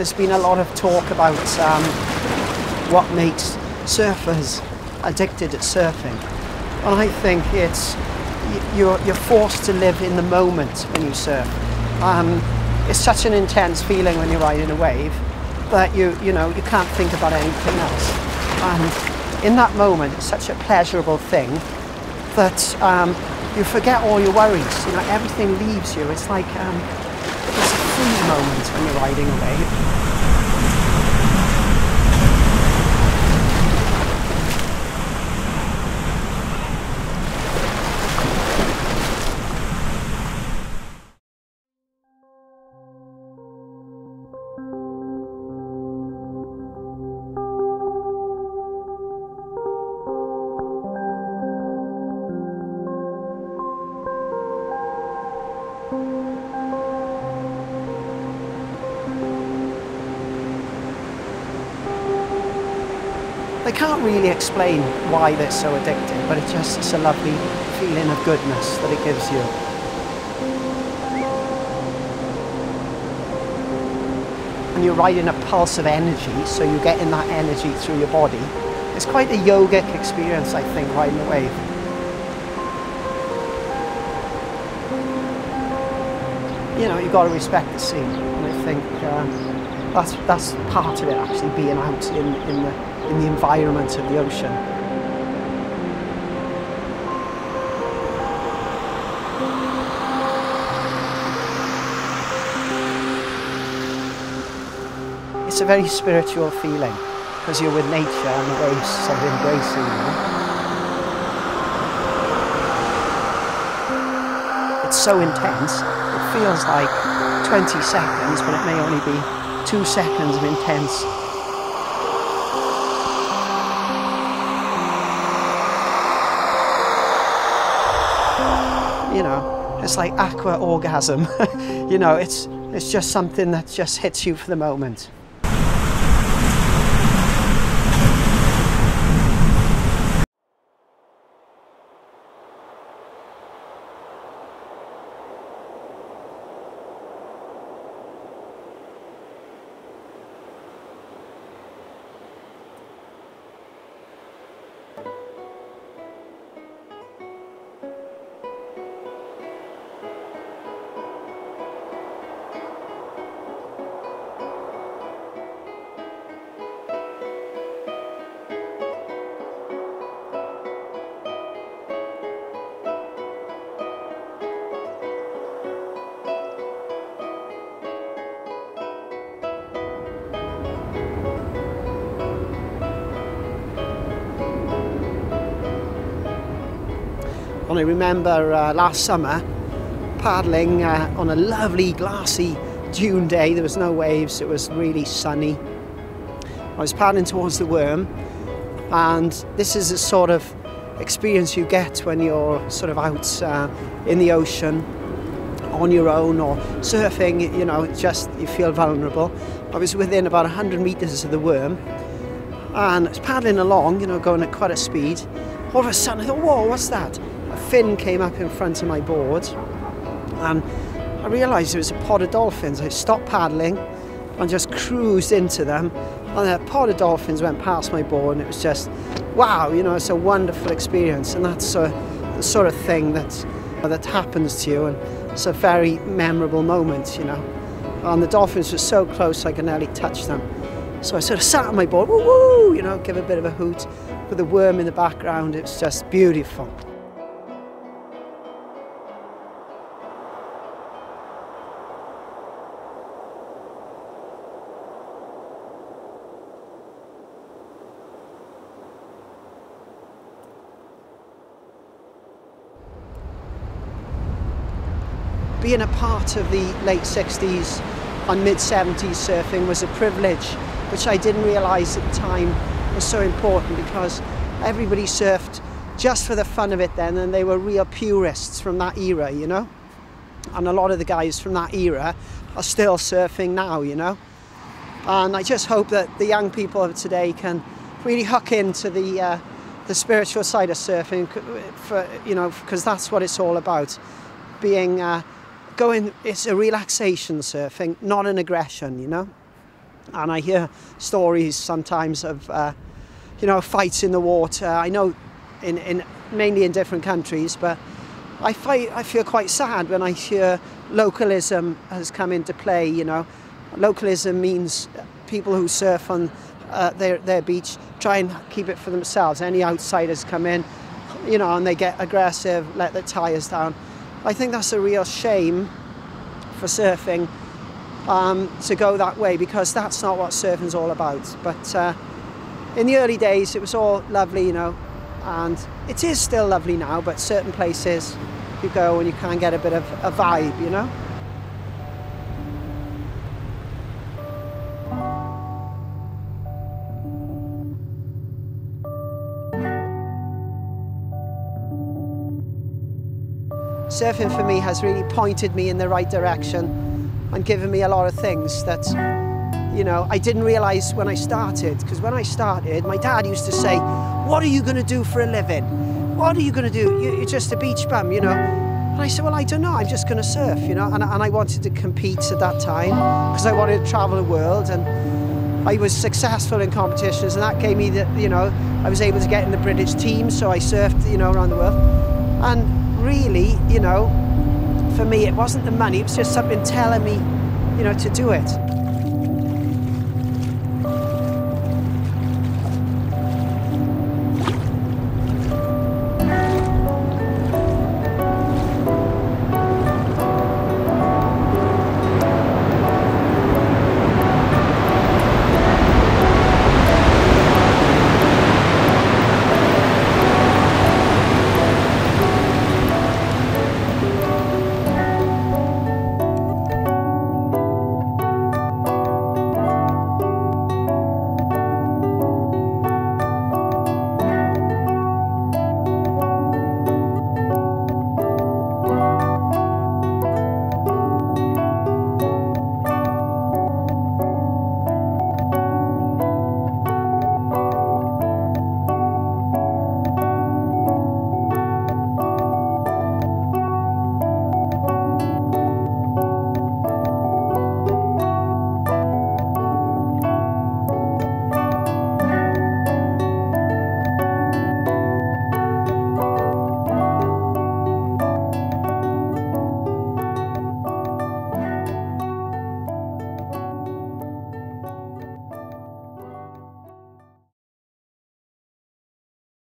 there's been a lot of talk about what makes surfers addicted at surfing. And I think it's you're forced to live in the moment when you surf. It's such an intense feeling when you're riding a wave that you can't think about anything else. And in that moment, it's such a pleasurable thing that you forget all your worries. You know, everything leaves you. It's like it's a free moment when you're riding a wave. They can't really explain why they're so addicted, but it's a lovely feeling of goodness that it gives you. And you're riding a pulse of energy, so you're getting that energy through your body. It's quite a yogic experience, I think, riding a wave. You know, you've got to respect the sea, and I think that's part of it, actually, being out in the environment of the ocean. It's a very spiritual feeling because you're with nature and the waves sort of embracing you. It's so intense, it feels like 20 seconds, but it may only be 2 seconds of intense. You know, it's like aqua orgasm. You know, it's just something that just hits you for the moment. And I remember last summer paddling on a lovely glassy June day. There was no waves, it was really sunny. I was paddling towards the Worm, and this is the sort of experience you get when you're sort of out in the ocean on your own or surfing. You know, just you feel vulnerable. I was within about 100 meters of the Worm, and I was paddling along, you know, going at quite a speed. All of a sudden I thought, whoa, what's that? A fin came up in front of my board, and I realised there was a pod of dolphins. I stopped paddling and just cruised into them, and a pod of dolphins went past my board, and it was just, wow, you know, it's a wonderful experience. And that's the sort of thing that happens to you, and it's a very memorable moment, you know. And the dolphins were so close I could nearly touch them. So I sort of sat on my board, woo woo, you know, give a bit of a hoot with the Worm in the background. It's just beautiful. Being a part of the late 60s and mid 70s surfing was a privilege, which I didn't realise at the time was so important, because everybody surfed just for the fun of it then, and they were real purists from that era, you know. And a lot of the guys from that era are still surfing now, you know. And I just hope that the young people of today can really hook into the spiritual side of surfing, for, you know, because that's what it's all about. Being it's a relaxation surfing, not an aggression, you know. And I hear stories sometimes of, you know, fights in the water. I know mainly in different countries, but I feel quite sad when I hear localism has come into play, you know. Localism means people who surf on their beach try and keep it for themselves. Any outsiders come in, you know, and they get aggressive, let their tyres down. I think that's a real shame for surfing to go that way, because that's not what surfing's all about. But in the early days it was all lovely, you know, and it is still lovely now, but certain places you go and you can get a bit of a vibe, you know. Surfing for me has really pointed me in the right direction and given me a lot of things that, you know, I didn't realise when I started. Because when I started, my dad used to say, "What are you going to do for a living? What are you going to do? You're just a beach bum, you know." And I said, "Well, I don't know, I'm just going to surf, you know." And I wanted to compete at that time because I wanted to travel the world, and I was successful in competitions, and that gave me the, you know, I was able to get in the British team, so I surfed, you know, around the world. And really, you know, for me it wasn't the money, it was just something telling me, you know, to do it.